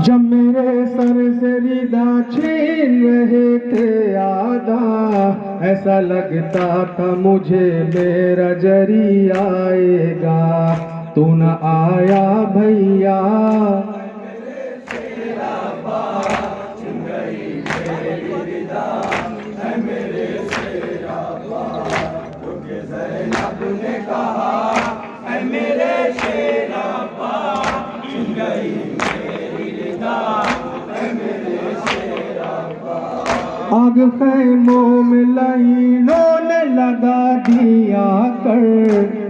जब मेरे सर से रिदा छीन रहे थे आधा, ऐसा लगता था मुझे मेरा जरी आएगा, तू न आया भैया। आग खैमों में लाइनों ने लगा दिया कर,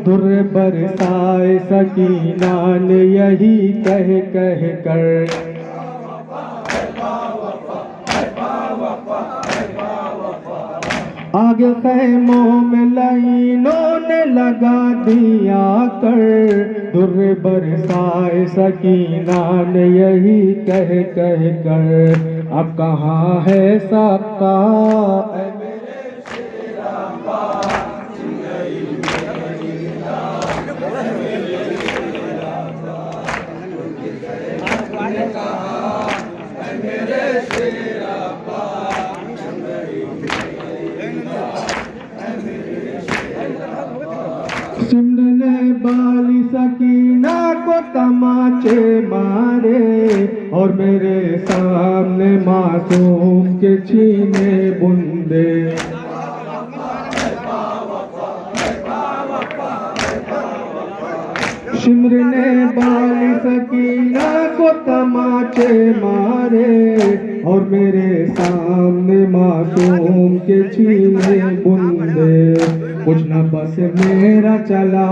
दुर बरसाए सकीना ने यही कह कह कर। आग खैमों में लाइनों ने लगा दिया कर, दुर बरसाए सकीना ने यही कह कह कर। अब कहाँ है साका सिंध ने बाली सकीना को तमाचे मारे, और मेरे सामने मासूम के छीने बुंदे। शिमर ने बाली सकीना को तमाचे मारे, और मेरे सामने मासूम के छीने बुंदे। कुछ न बस मेरा चला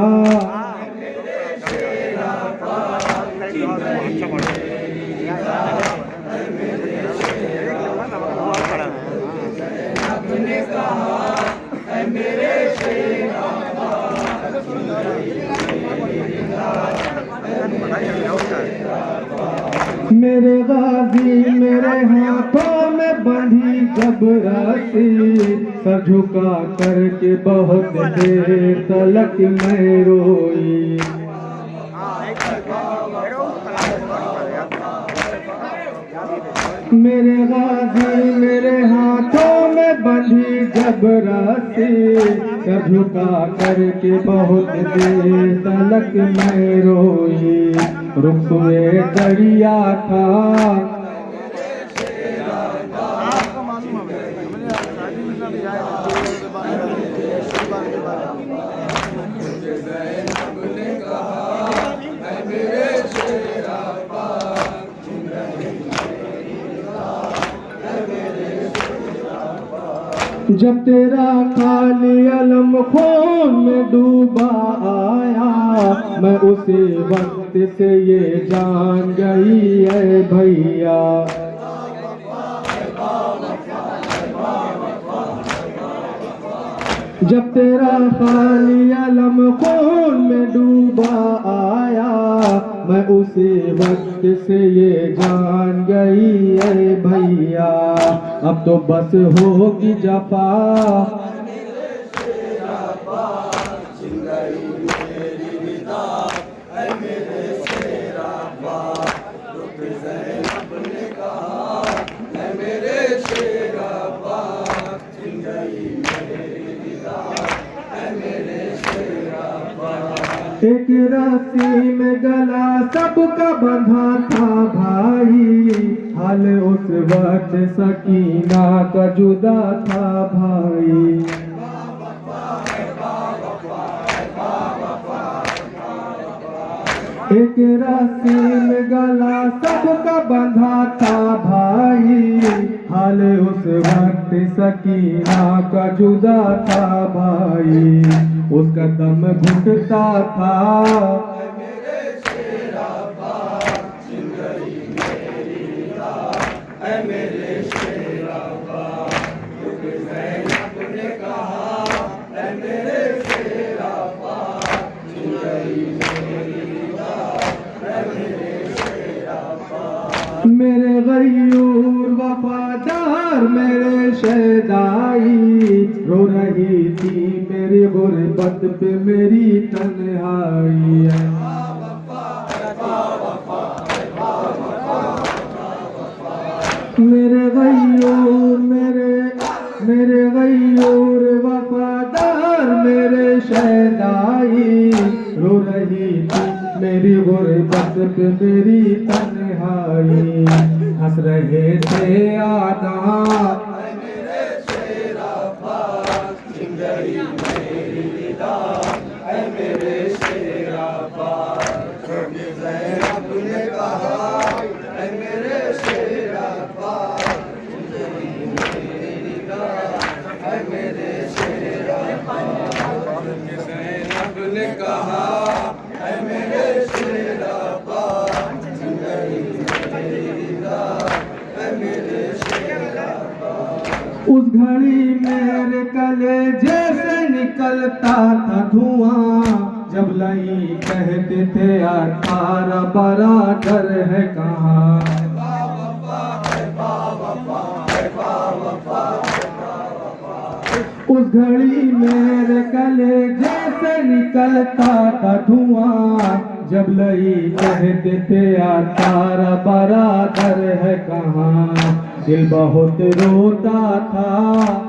मेरे गाजी मेरे हाथों में बंधी जब रस्सी, सर झुका करके बहुत देर तलक मैं रोई। मेरे गाजी मेरे हाथों में बंधी जब रस्सी, सर झुका करके बहुत देर तलक मैं रोई। रुखसुए दरिया था जब तेरा खाली अलम खून में डूबा आया, मैं उसी वक्त से ये जान गई है भैया। जब तेरा खाली अलम खून में डूबा आया, मैं उसी वक्त से ये जान गई है भैया। अब तो बस होगी जफा एक राशि में गला सबका बंधा था भाई, हाल उस वक्त सकीना का जुदा था भाई। एक राशि में गला सबका बंधा था भाई, हाल उस वक्त सकीना का जुदा था भाई। उसका दम घुटता था मेरे गयूर वफादार मेरे शहदाई, रो रही थी मेरी गुर्बत पे मेरी तन्हाई। मेरे गयूर मेरे गयूर वफादार मेरे शहदाई रो रही थी मेरी गुर्बत पे मेरी तन्हाई हंस रहे थे आदाब उस घड़ी मेरे कलेजे से निकलता था धुआं जब लई कहते थे अठारह बरादर है कहाँ उस घड़ी मेरे कलेजे से निकलता था धुआं जब लई कहते थे अठारह बरादर है कहाँ दिल बहुत रोता था